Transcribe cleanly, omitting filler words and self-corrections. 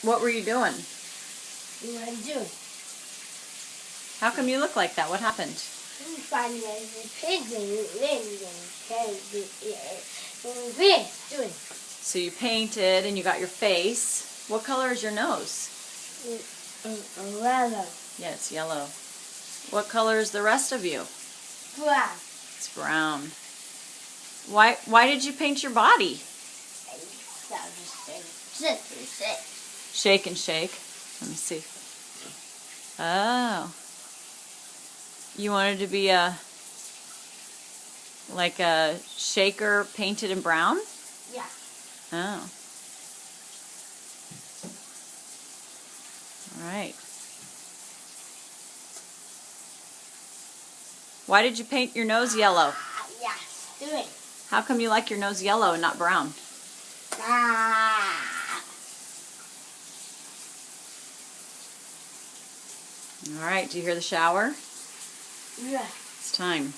What were you doing? What I'm doing? How come you look like that? What happened? I'm finding a painting doing. So you painted and you got your face. What color is your nose? Yellow. Yeah, it's yellow. What color is the rest of you? Brown. It's brown. Why did you paint your body? Shake and shake. Let me see. Oh. You wanted to be like a shaker painted in brown? Yeah. Oh. All right. Why did you paint your nose yellow? Yes, doing. How come you like your nose yellow and not brown? All right, do you hear the shower? Yeah. It's time.